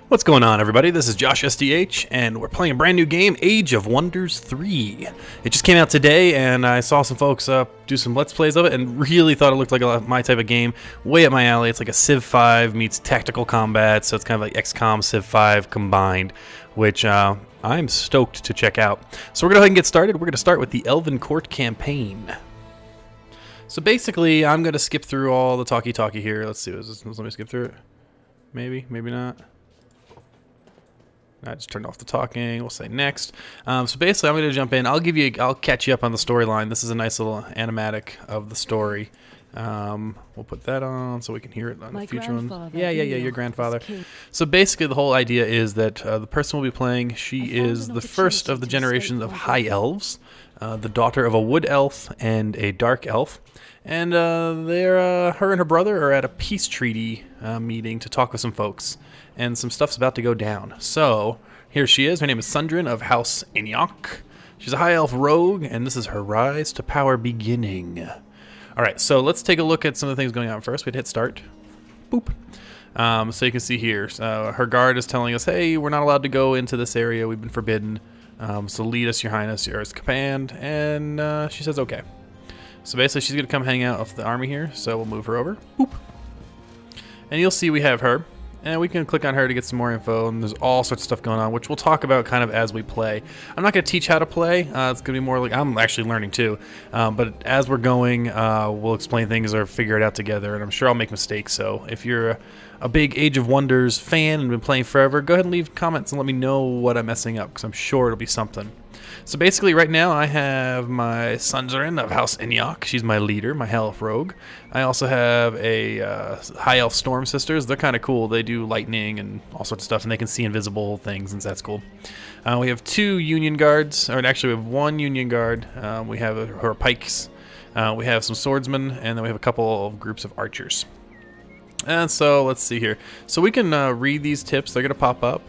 What's going on, everybody? This is joshsdh, and we're playing a brand new game, Age of Wonders 3. It just came out today, and I saw some folks do some Let's Plays of it, and really thought it looked like my type of game. Way up my alley. It's like a Civ 5 meets tactical combat, so it's kind of like XCOM Civ 5 combined, which I'm stoked to check out. So we're going to go ahead and get started. We're going to start with the Elven Court campaign. So basically, I'm going to skip through all the talkie-talkie here. Let's see, let me skip through it. Maybe, maybe not. I just turned off the talking. We'll say next. So basically, I'm going to jump in. I'll catch you up on the storyline. This is a nice little animatic of the story. We'll put that on so we can hear it on the future ones. Yeah, your grandfather. So basically, the whole idea is that the person we'll be playing, she is the first of the generation of high elves, the daughter of a wood elf and a dark elf. And her and her brother are at a peace treaty meeting to talk with some folks. And some stuff's about to go down. So, here she is. Her name is Sundrin of House Inyok. She's a high elf rogue, and this is her rise to power beginning. Alright, so let's take a look at some of the things going on first. We'd hit start. Boop. So you can see here, her guard is telling us, hey, we're not allowed to go into this area. We've been forbidden. So lead us, your highness, yours command. And she says, okay. So basically, she's going to come hang out with the army here. So we'll move her over. Boop. And you'll see we have her. And we can click on her to get some more info, and there's all sorts of stuff going on, which we'll talk about kind of as we play. I'm not going to teach how to play. It's going to be more like I'm actually learning too. But as we're going, we'll explain things or figure it out together, and I'm sure I'll make mistakes. So if you're a big Age of Wonders fan and been playing forever, go ahead and leave comments and let me know what I'm messing up, because I'm sure it'll be something. So basically right now I have my Sundrin of House Inyok. She's my leader, my high elf rogue. I also have a high elf storm sisters. They're kind of cool. They do lightning and all sorts of stuff, and they can see invisible things, and that's cool. We have two union guards, or actually we have one union guard. We have her pikes. We have some swordsmen, and then we have a couple of groups of archers. And so let's see here. So we can read these tips. They're going to pop up.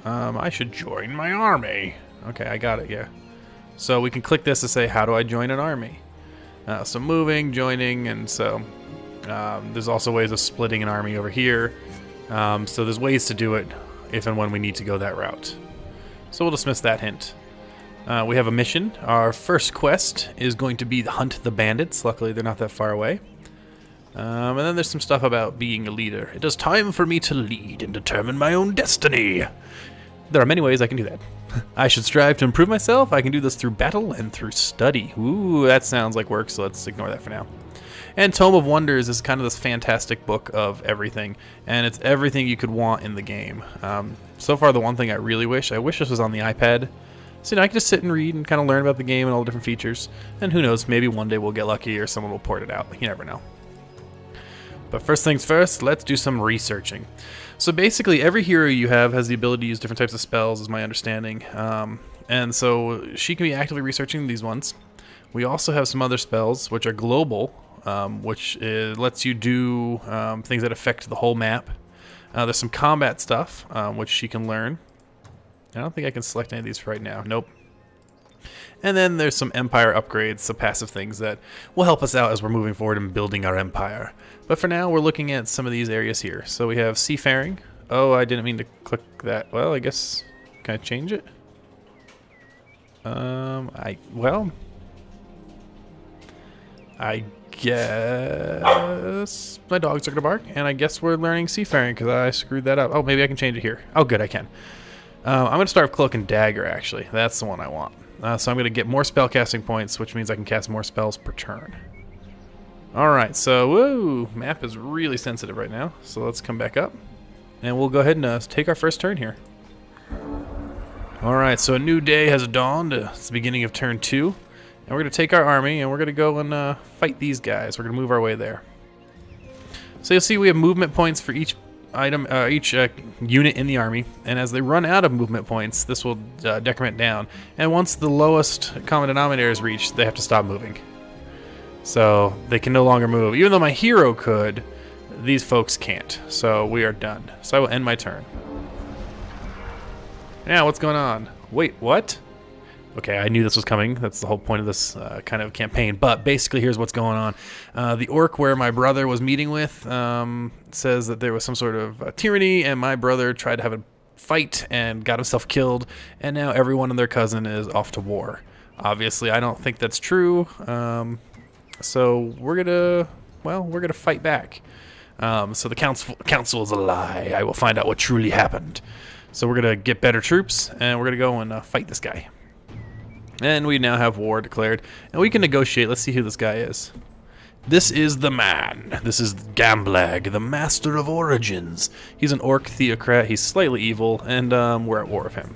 I should join my army. Okay, I got it, yeah. So we can click this to say, how do I join an army? So moving, joining, and so there's also ways of splitting an army over here. So there's ways to do it if and when we need to go that route. So we'll dismiss that hint. We have a mission. Our first quest is going to be hunt the bandits. Luckily, they're not that far away. And then there's some stuff about being a leader. It is time for me to lead and determine my own destiny. There are many ways I can do that. I should strive to improve myself. I can do this through battle and through study. Ooh, that sounds like work, so let's ignore that for now. And Tome of Wonders is kind of this fantastic book of everything, and it's everything you could want in the game. So far, the one thing I wish this was on the iPad. So I can just sit and read and kind of learn about the game and all the different features. And who knows, maybe one day we'll get lucky or someone will port it out. You never know. But first things first, let's do some researching. So basically, every hero you have has the ability to use different types of spells, is my understanding. And so she can be actively researching these ones. We also have some other spells, which are global, which lets you do things that affect the whole map. There's some combat stuff, which she can learn. I don't think I can select any of these right now. Nope. And then there's some empire upgrades, some passive things that will help us out as we're moving forward and building our empire. But for now, we're looking at some of these areas here. So we have seafaring. Oh, I didn't mean to click that. Well, I guess, can I change it? I guess my dogs are gonna bark, and I guess we're learning seafaring because I screwed that up. Oh, maybe I can change it here. Oh, good, I can. I'm gonna start with Cloak and Dagger, actually. That's the one I want. So I'm going to get more spellcasting points, which means I can cast more spells per turn. Alright, so whoa, map is really sensitive right now. So let's come back up. And we'll go ahead and take our first turn here. Alright, so a new day has dawned. It's the beginning of turn 2. And we're going to take our army and we're going to go and fight these guys. We're going to move our way there. So you'll see we have movement points for each item, each unit in the army, and as they run out of movement points, this will decrement down. And once the lowest common denominator is reached, they have to stop moving. So they can no longer move. Even though my hero could, these folks can't. So we are done. So I will end my turn. Now, what's going on? Wait, what? Okay, I knew this was coming. That's the whole point of this kind of campaign. But basically, here's what's going on. The orc where my brother was meeting with says that there was some sort of tyranny, and my brother tried to have a fight and got himself killed, and now everyone and their cousin is off to war. Obviously, I don't think that's true. So we're gonna fight back. So the council is a lie. I will find out what truly happened. So we're gonna get better troops, and we're gonna go and fight this guy. And we now have war declared, and we can negotiate. Let's see who this guy is. This is the man. This is Gamblag, the master of origins. He's an orc theocrat. He's slightly evil, and we're at war with him.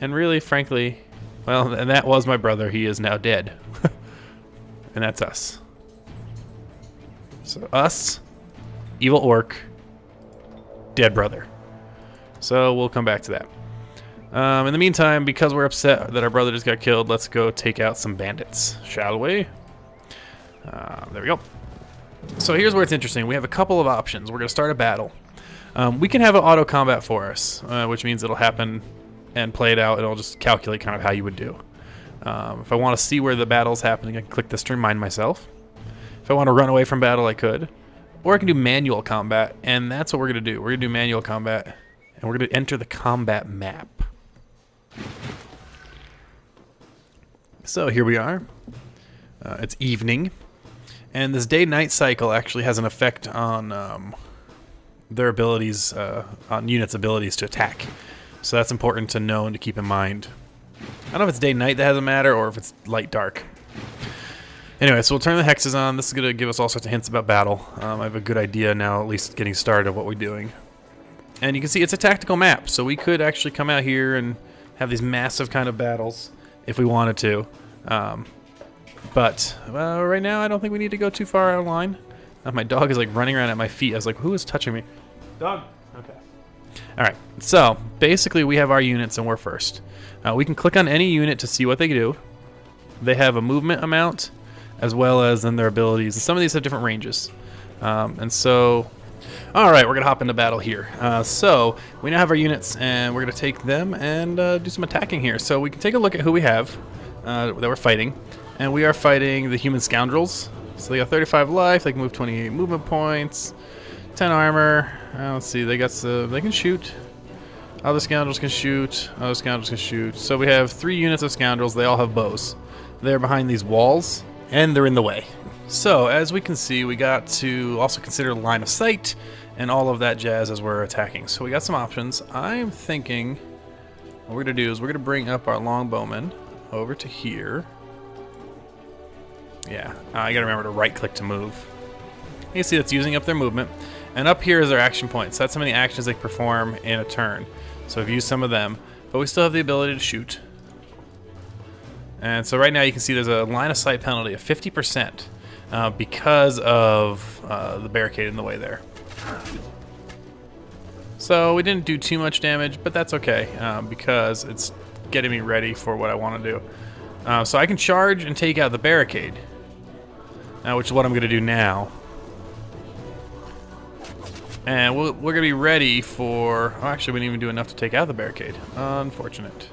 And really, frankly, well, and that was my brother. He is now dead. And that's us. So us, evil orc, dead brother. So we'll come back to that. In the meantime, because we're upset that our brother just got killed, let's go take out some bandits, shall we? There we go. So here's where it's interesting. We have a couple of options. We're going to start a battle. We can have an auto combat for us, which means it'll happen and play it out. It'll just calculate kind of how you would do. If I want to see where the battle's happening, I can click this to remind myself. If I want to run away from battle, I could. Or I can do manual combat, and that's what we're going to do. We're going to do manual combat, and we're going to enter the combat map. So here we are. It's evening, and this day-night cycle actually has an effect on their abilities, on units' abilities to attack. So that's important to know and to keep in mind. I don't know if it's day-night that has a matter, or if it's light-dark. Anyway, so we'll turn the hexes on. This is going to give us all sorts of hints about battle. I have a good idea now, at least getting started, of what we're doing. And you can see it's a tactical map, so we could actually come out here and have these massive kind of battles if we wanted to. But right now, I don't think we need to go too far out of line. My dog is like running around at my feet. I was like, who is touching me? Dog. Okay. All right. So basically, we have our units, and we're first. We can click on any unit to see what they do. They have a movement amount, as well as then their abilities. And some of these have different ranges. And so, all right, we're going to hop into battle here. So we now have our units, and we're going to take them and do some attacking here. So we can take a look at who we have that we're fighting. And we are fighting the human scoundrels. So they got 35 life. They can move 28 movement points, 10 armor. Let's see, they can shoot. Other scoundrels can shoot. Other scoundrels can shoot. So we have 3 units of scoundrels. They all have bows. They're behind these walls, and they're in the way. So as we can see, we got to also consider line of sight and all of that jazz as we're attacking. So we got some options. I'm thinking what we're going to do is we're going to bring up our longbowmen over to here. Yeah, I got to remember to right-click to move. You can see that's using up their movement. And up here is their action points. That's how many actions they perform in a turn. So I've used some of them, but we still have the ability to shoot. And so right now you can see there's a line of sight penalty of 50% because of the barricade in the way there. So we didn't do too much damage, but that's okay because it's getting me ready for what I want to do. So I can charge and take out the barricade, which is what I'm going to do now. And we're going to be ready for... Oh, actually, we didn't even do enough to take out the barricade. Unfortunate.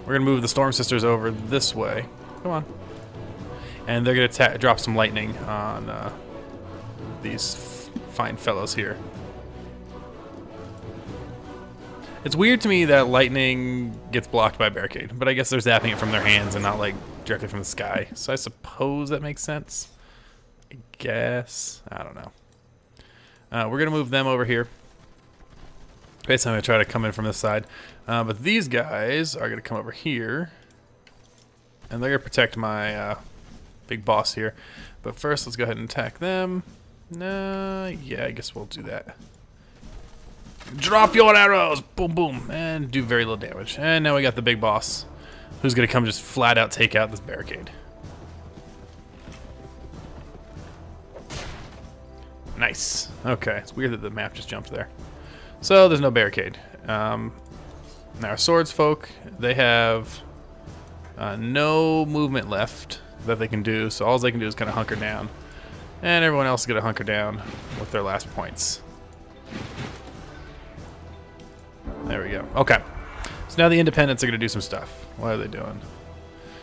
We're going to move the Storm Sisters over this way. Come on. And they're going to drop some lightning on these fine fellows here. It's weird to me that lightning gets blocked by a barricade, but I guess they're zapping it from their hands and not like directly from the sky. So I suppose that makes sense. I guess. I don't know. We're going to move them over here. Basically, I'm going to try to come in from this side. But these guys are going to come over here. And they're going to protect my big boss here. But first, let's go ahead and attack them. Yeah, I guess we'll do that. Drop your arrows! Boom, boom. And do very little damage. And now we got the big boss, who's going to come just flat out take out this barricade. Nice. Okay, it's weird that the map just jumped there. So there's no barricade. Now our swords folk, they have no movement left that they can do, so all they can do is kind of hunker down. And everyone else is going to hunker down with their last points. There we go. Okay. So now the independents are going to do some stuff. What are they doing?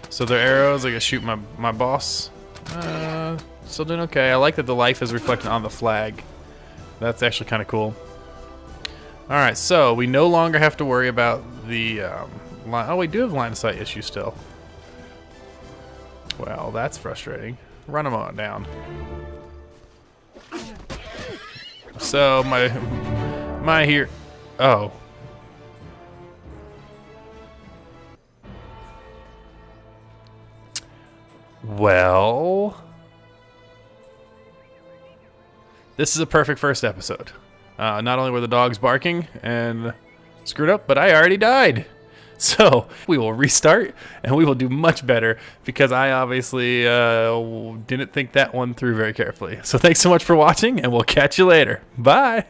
So their arrows are going to shoot my boss. Still doing okay. I like that the life is reflected on the flag. That's actually kind of cool. All right, so we no longer have to worry about the line. Oh, we do have line of sight issue still. Well, that's frustrating. Run them on down. So my here. Oh. Well, this is a perfect first episode. Not only were the dogs barking and screwed up, but I already died. So we will restart and we will do much better because I obviously didn't think that one through very carefully. So thanks so much for watching and we'll catch you later. Bye.